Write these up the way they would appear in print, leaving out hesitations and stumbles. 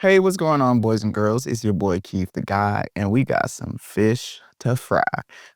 Hey, what's going on, boys and girls? It's your boy Keith the Guy, and we got some fish to fry.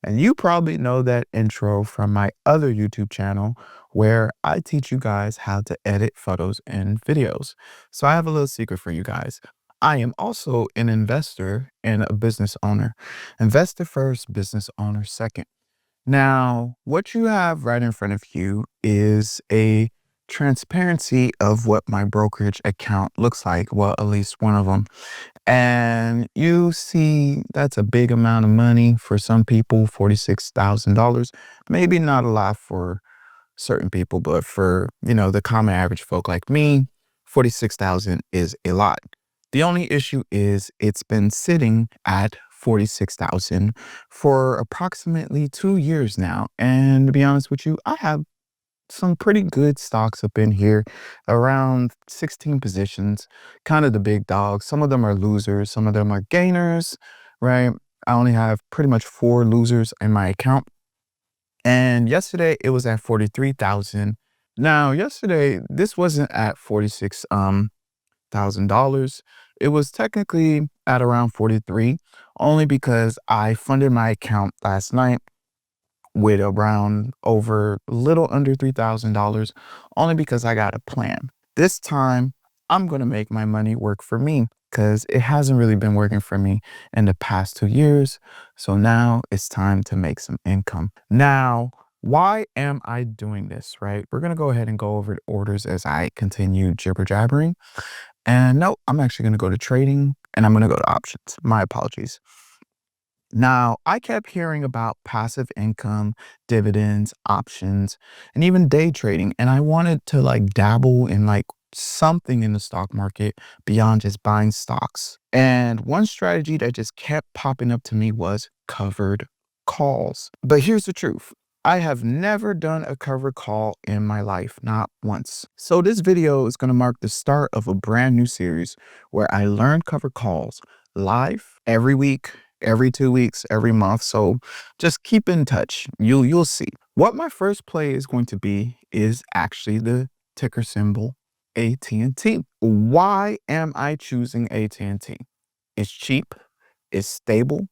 And you probably know that intro from my other YouTube channel where I teach you guys how to edit photos and videos. So I have a little secret for you guys. I am also an investor and a business owner. Investor first, business owner second. Now, what you have right in front of you is a transparency of what my brokerage account looks like. Well, at least one of them. And you see that's a big amount of money for some people, $46,000. Maybe not a lot for certain people, but for, the common average folk like me, 46,000 is a lot. The only issue is it's been sitting at 46,000 for approximately 2 years now. And to be honest with you, I have some pretty good stocks up in here, around 16 positions, kind of the big dogs. Some of them are losers, some of them are gainers, right? I only have pretty much 4 losers in my account. And yesterday it was at 43,000. Now, yesterday this wasn't at 46 thousand dollars. It was technically at around 43, only because I funded my account last night with around over a little under $3,000, only because I got a plan. This time I'm going to make my money work for me because it hasn't really been working for me in the past 2 years. So now it's time to make some income. Now, why am I doing this, right? We're going to go ahead and go over the orders as I continue jibber jabbering. And no, I'm actually going to go to trading and I'm going to go to options. My apologies. Now, I kept hearing about passive income, dividends, options, and even day trading. And I wanted to dabble in something in the stock market beyond just buying stocks. And one strategy that just kept popping up to me was covered calls. But here's the truth. I have never done a covered call in my life, not once. So this video is going to mark the start of a brand new series where I learn covered calls live every week, every 2 weeks, every month. So just keep in touch. You'll see. What my first play is going to be is actually the ticker symbol AT&T. Why am I choosing AT&T? It's cheap, it's stable,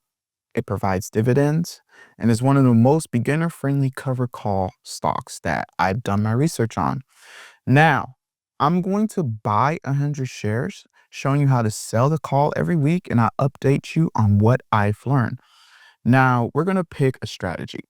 it provides dividends, and is one of the most beginner-friendly covered call stocks that I've done my research on. Now, I'm going to buy 100 shares, showing you how to sell the call every week, and I'll update you on what I've learned. Now, we're going to pick a strategy.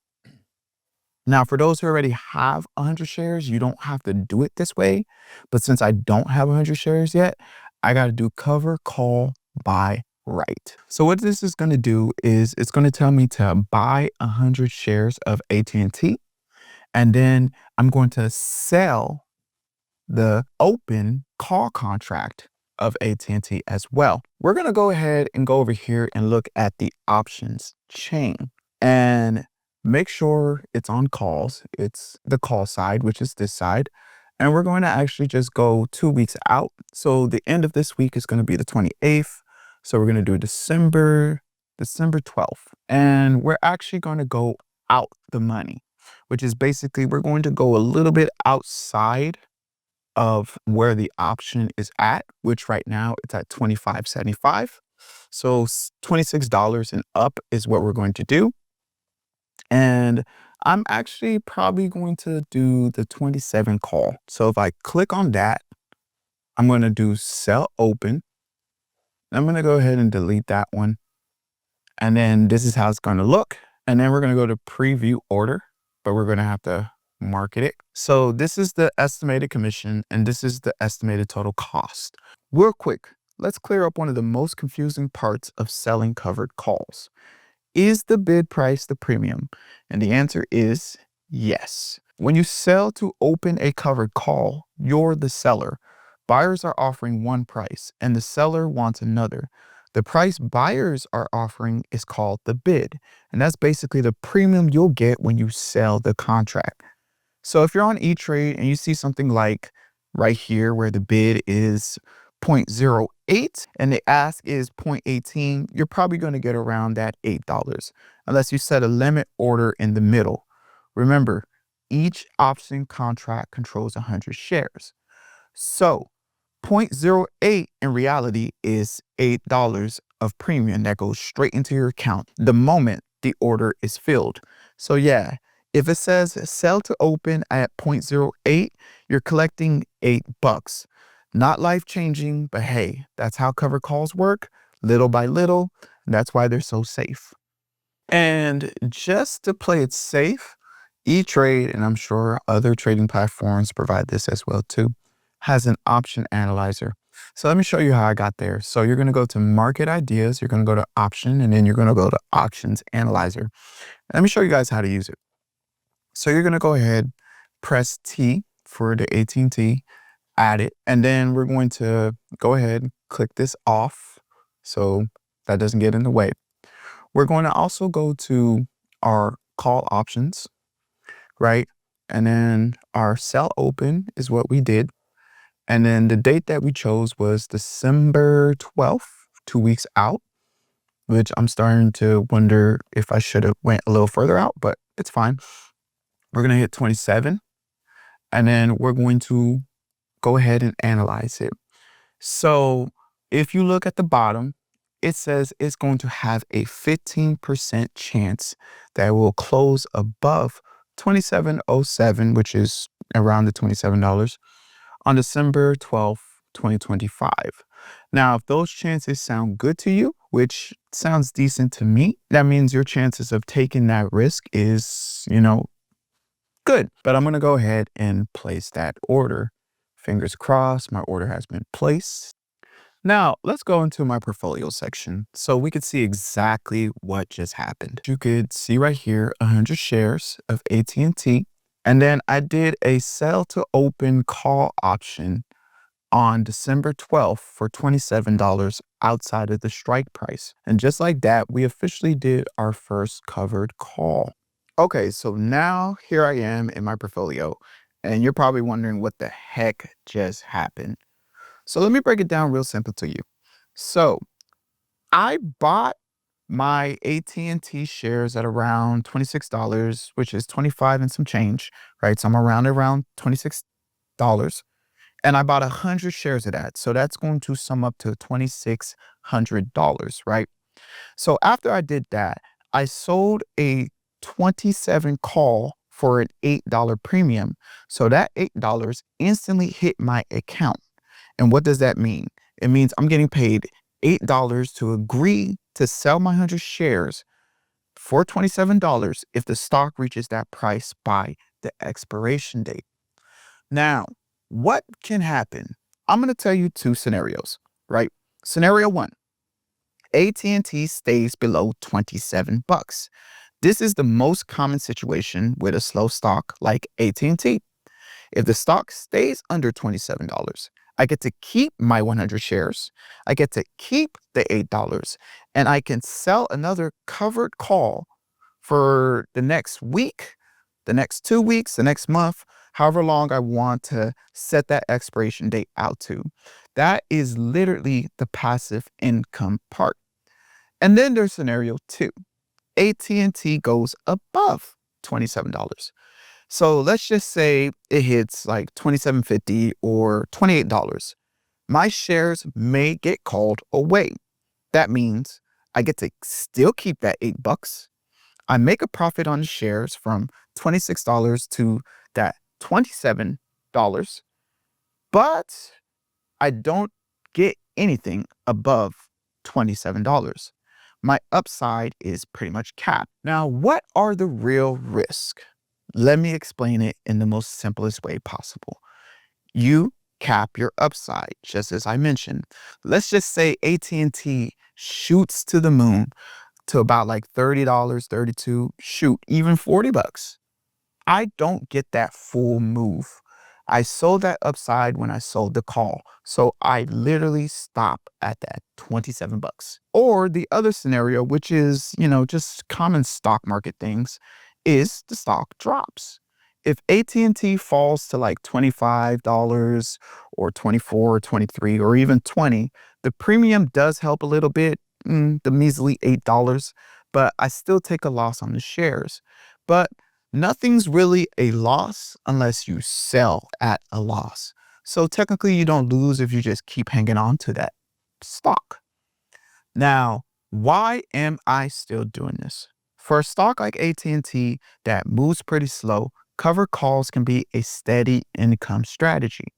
Now, for those who already have 100 shares, you don't have to do it this way. But since I don't have 100 shares yet, I got to do cover, call, buy, right. So what this is going to do is it's going to tell me to buy 100 shares of AT&T. And then I'm going to sell the open call contract of AT&T as well. We're going to go ahead and go over here and look at the options chain and make sure it's on calls. It's the call side, which is this side. And we're going to actually just go 2 weeks out. So the end of this week is going to be the 28th. So we're going to do December 12th. And we're actually going to go out the money, which is basically we're going to go a little bit outside of where the option is at, which right now it's at $25.75. So $26 and up is what we're going to do. And I'm actually probably going to do the 27 call. So if I click on that, I'm going to do sell open. I'm going to go ahead and delete that one. And then this is how it's going to look. And then we're going to go to preview order, but we're going to have to market it. So this is the estimated commission and this is the estimated total cost. Real quick, let's clear up one of the most confusing parts of selling covered calls. Is the bid price the premium? And the answer is yes. When you sell to open a covered call, you're the seller. Buyers are offering one price and the seller wants another. The price buyers are offering is called the bid. And that's basically the premium you'll get when you sell the contract. So if you're on E-Trade and you see something like right here where the bid is 0.08 and the ask is 0.18, you're probably going to get around that $8 unless you set a limit order in the middle. Remember, each option contract controls 100 shares. So .08 in reality is $8 of premium that goes straight into your account the moment the order is filled. So yeah, if it says sell to open at .08, you're collecting $8. Not life-changing, but hey, that's how covered calls work, little by little. That's why they're so safe. And just to play it safe, E-Trade, and I'm sure other trading platforms provide this as well too, has an option analyzer. So let me show you how I got there. So you're going to go to market ideas, you're going to go to option, and then you're going to go to options analyzer. Let me show you guys how to use it. So you're going to go ahead, press T for the AT&T, add it, and then we're going to go ahead, click this off so that doesn't get in the way. We're going to also go to our call options, right? And then our sell open is what we did. And then the date that we chose was December 12th, 2 weeks out, which I'm starting to wonder if I should have went a little further out, but it's fine. We're going to hit 27, and then we're going to go ahead and analyze it. So if you look at the bottom, it says it's going to have a 15% chance that it will close above 27.07, which is around the $27, on December 12th, 2025. Now, if those chances sound good to you, which sounds decent to me, that means your chances of taking that risk is, good. But I'm going to go ahead and place that order. Fingers crossed, my order has been placed. Now, let's go into my portfolio section so we could see exactly what just happened. You could see right here 100 shares of AT&T, and then I did a sell to open call option on December 12th for $27 outside of the strike price. And just like that, we officially did our first covered call. Okay, so now here I am in my portfolio, and you're probably wondering what the heck just happened. So let me break it down real simple to you. So I bought my AT&T shares at around $26, which is 25 and some change, right? So I'm around $26. And I bought 100 shares of that. So that's going to sum up to $2,600, right? So after I did that, I sold a 27 call for an $8 premium. So that $8 instantly hit my account. And what does that mean? It means I'm getting paid $8 to agree to sell my 100 shares for $27 if the stock reaches that price by the expiration date. Now, what can happen? I'm going to tell you two scenarios, right? Scenario one, AT&T stays below $27. This is the most common situation with a slow stock like AT&T. If the stock stays under $27, I get to keep my 100 shares. I get to keep the $8, and I can sell another covered call for the next week, the next 2 weeks, the next month, however long I want to set that expiration date out to. That is literally the passive income part. And then there's scenario two. AT&T goes above $27. So let's just say it hits like $27.50 or $28. My shares may get called away. That means I get to still keep that $8. I make a profit on the shares from $26 to that $27, but I don't get anything above $27. My upside is pretty much capped. Now, what are the real risks? Let me explain it in the most simplest way possible. You cap your upside, just as I mentioned. Let's just say AT&T shoots to the moon to about like $30, 32, shoot, even $40. I don't get that full move. I sold that upside when I sold the call. So I literally stop at that $27. Or the other scenario, which is, just common stock market things, is the stock drops. If AT&T falls to like $25 or 24 or 23 or even 20, the premium does help a little bit, the measly $8, but I still take a loss on the shares. But nothing's really a loss unless you sell at a loss. So technically you don't lose if you just keep hanging on to that stock. Now, why am I still doing this? For a stock like AT&T that moves pretty slow, covered calls can be a steady income strategy.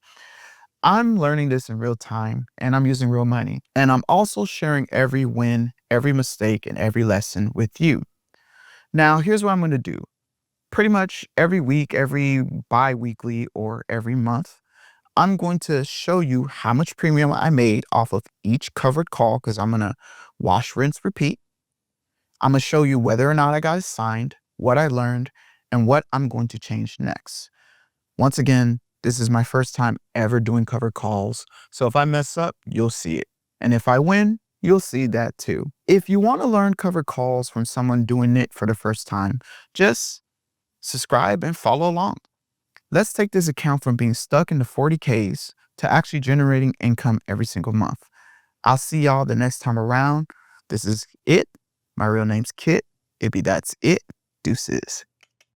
I'm learning this in real time and I'm using real money. And I'm also sharing every win, every mistake, and every lesson with you. Now, here's what I'm going to do. Pretty much every week, every bi-weekly, or every month, I'm going to show you how much premium I made off of each covered call because I'm going to wash, rinse, repeat. I'm going to show you whether or not I got it signed, what I learned, and what I'm going to change next. Once again, this is my first time ever doing covered calls. So if I mess up, you'll see it. And if I win, you'll see that too. If you want to learn covered calls from someone doing it for the first time, just subscribe and follow along. Let's take this account from being stuck in the 40Ks to actually generating income every single month. I'll see y'all the next time around. This is it. My real name's Kit. That's it. Deuces.